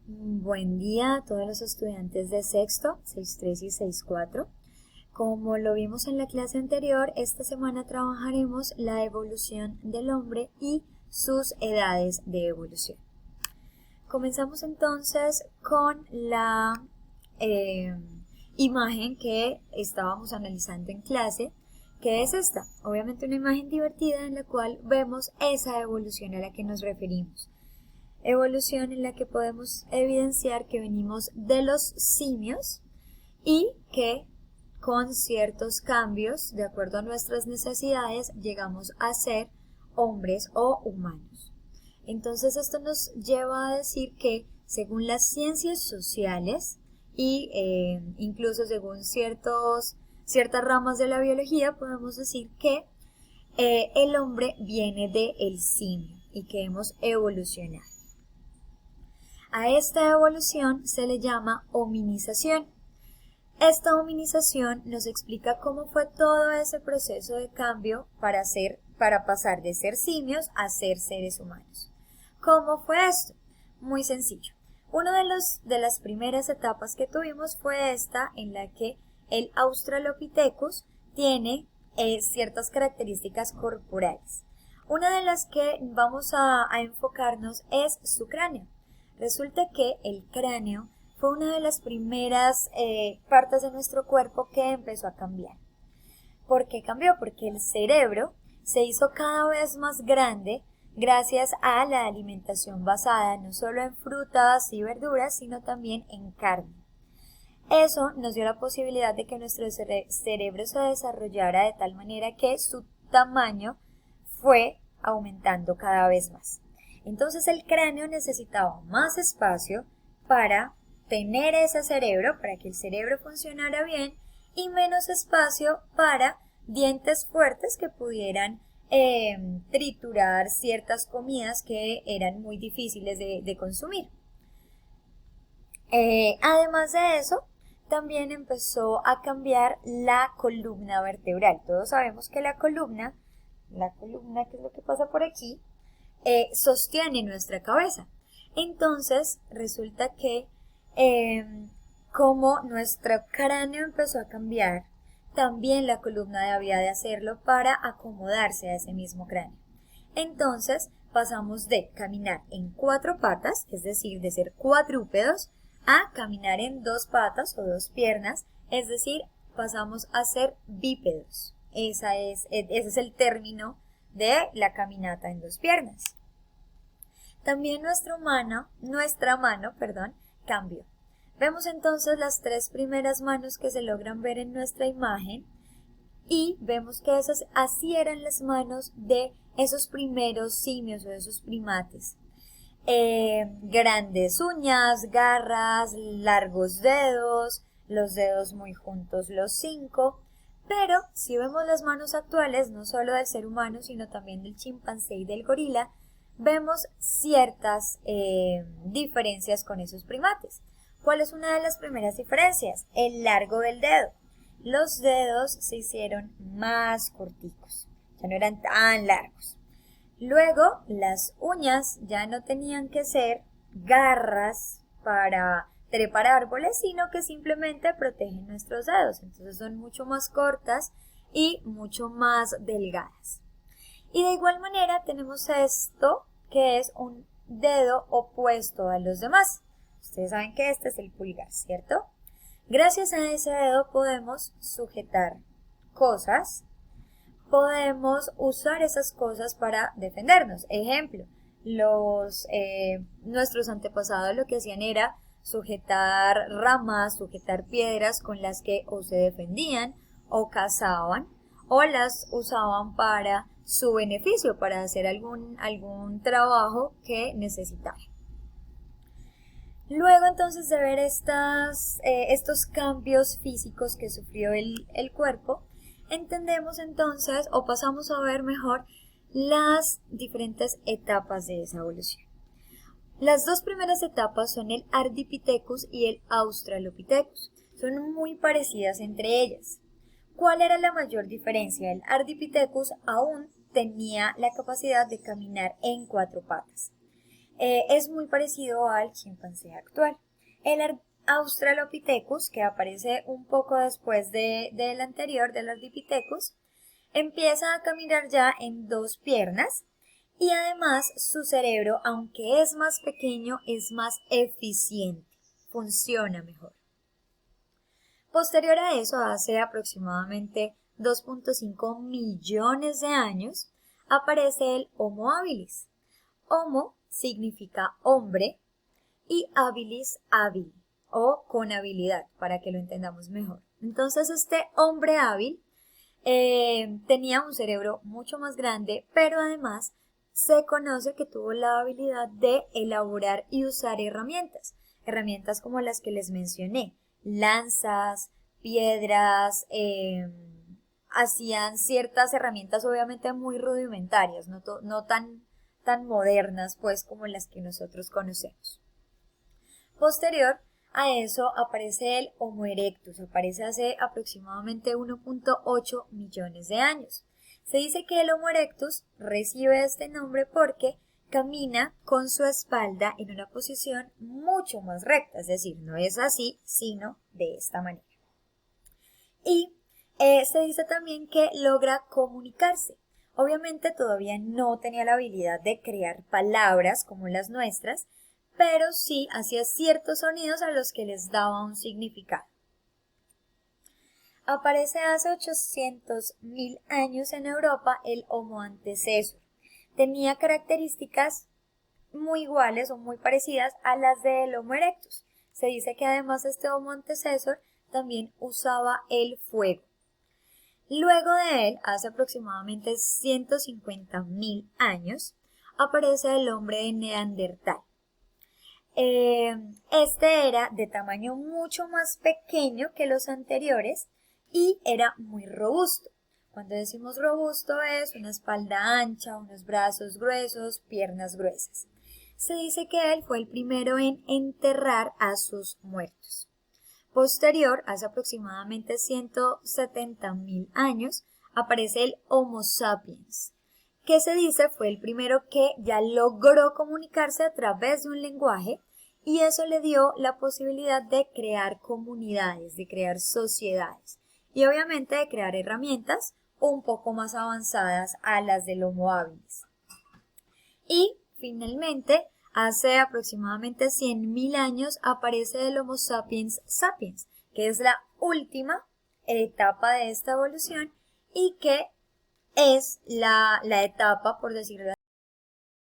Buen día a todos los estudiantes de sexto, 6.3 y 6.4. Como lo vimos en la clase anterior, esta semana trabajaremos la evolución del hombre y sus edades de evolución. Comenzamos entonces con la imagen que estábamos analizando en clase, que es esta. Obviamente una imagen divertida en la cual vemos esa evolución a la que nos referimos. Evolución en la que podemos evidenciar que venimos de los simios y que con ciertos cambios, de acuerdo a nuestras necesidades, llegamos a ser hombres o humanos. Entonces esto nos lleva a decir que según las ciencias sociales y incluso según ciertas ramas de la biología, podemos decir que el hombre viene del simio y que hemos evolucionado. A esta evolución se le llama hominización. Esta hominización nos explica cómo fue todo ese proceso de cambio para pasar de ser simios a ser seres humanos. ¿Cómo fue esto? Muy sencillo. Una de las primeras etapas que tuvimos fue esta en la que el Australopithecus tiene ciertas características corporales. Una de las que vamos a enfocarnos es su cráneo. Resulta que el cráneo fue una de las primeras partes de nuestro cuerpo que empezó a cambiar. ¿Por qué cambió? Porque el cerebro se hizo cada vez más grande gracias a la alimentación basada no solo en frutas y verduras, sino también en carne. Eso nos dio la posibilidad de que nuestro cerebro se desarrollara de tal manera que su tamaño fue aumentando cada vez más. Entonces el cráneo necesitaba más espacio para tener ese cerebro, para que el cerebro funcionara bien, y menos espacio para dientes fuertes que pudieran triturar ciertas comidas que eran muy difíciles de consumir. Además de eso, también empezó a cambiar la columna vertebral. Todos sabemos que la columna, que es lo que pasa por aquí, sostiene nuestra cabeza. Entonces resulta que como nuestro cráneo empezó a cambiar, también la columna debía de hacerlo para acomodarse a ese mismo cráneo. Entonces pasamos de caminar en 4 patas, es decir, de ser cuadrúpedos, a caminar en 2 patas o 2 piernas, es decir, pasamos a ser bípedos. Ese es el término de la caminata en 2 piernas. También nuestra mano, cambió. Vemos entonces las 3 primeras manos que se logran ver en nuestra imagen y vemos que así eran las manos de esos primeros simios o de esos primates. Grandes uñas, garras, largos dedos, los dedos muy juntos los 5. Pero si vemos las manos actuales, no solo del ser humano, sino también del chimpancé y del gorila, vemos ciertas diferencias con esos primates. ¿Cuál es una de las primeras diferencias? El largo del dedo. Los dedos se hicieron más corticos, ya no eran tan largos. Luego, las uñas ya no tenían que ser garras para trepar árboles, sino que simplemente protegen nuestros dedos. Entonces son mucho más cortas y mucho más delgadas. Y de igual manera tenemos esto que es un dedo opuesto a los demás. Ustedes saben que este es el pulgar, ¿cierto? Gracias a ese dedo podemos sujetar cosas, podemos usar esas cosas para defendernos. Ejemplo, nuestros antepasados lo que hacían era sujetar ramas, sujetar piedras con las que o se defendían o cazaban o las usaban para su beneficio, para hacer algún trabajo que necesitaban. Luego entonces de ver estos cambios físicos que sufrió el cuerpo, entendemos entonces o pasamos a ver mejor las diferentes etapas de esa evolución. Las 2 primeras etapas son el Ardipithecus y el Australopithecus. Son muy parecidas entre ellas. ¿Cuál era la mayor diferencia? El Ardipithecus aún tenía la capacidad de caminar en 4 patas. es muy parecido al chimpancé actual. El Australopithecus, que aparece un poco después del anterior, del Ardipithecus, empieza a caminar ya en dos piernas y además su cerebro, aunque es más pequeño, es más eficiente, funciona mejor. Posterior a eso, hace aproximadamente 2.5 millones de años, aparece el Homo habilis. Homo significa hombre y habilis hábil o con habilidad, para que lo entendamos mejor. Entonces este hombre hábil tenía un cerebro mucho más grande, pero además se conoce que tuvo la habilidad de elaborar y usar herramientas como las que les mencioné, lanzas, piedras, hacían ciertas herramientas obviamente muy rudimentarias, no tan modernas pues como las que nosotros conocemos. Posterior a eso aparece el Homo erectus, aparece hace aproximadamente 1.8 millones de años. Se dice que el Homo erectus recibe este nombre porque camina con su espalda en una posición mucho más recta, es decir, no es así, sino de esta manera. Y se dice también que logra comunicarse. Obviamente todavía no tenía la habilidad de crear palabras como las nuestras, pero sí hacía ciertos sonidos a los que les daba un significado. Aparece hace 800.000 años en Europa el Homo antecesor. Tenía características muy iguales o muy parecidas a las del Homo erectus. Se dice que además este Homo antecesor también usaba el fuego. Luego de él, hace aproximadamente 150.000 años, aparece el hombre de Neandertal. Este era de tamaño mucho más pequeño que los anteriores y era muy robusto. Cuando decimos robusto es una espalda ancha, unos brazos gruesos, piernas gruesas. Se dice que él fue el primero en enterrar a sus muertos. Posterior, hace aproximadamente 170.000 años, aparece el Homo sapiens, que se dice fue el primero que ya logró comunicarse a través de un lenguaje y eso le dio la posibilidad de crear comunidades, de crear sociedades y obviamente de crear herramientas un poco más avanzadas a las del Homo habilis. Y finalmente, hace aproximadamente 100.000 años aparece el Homo sapiens sapiens, que es la última etapa de esta evolución y que es la etapa, por decirlo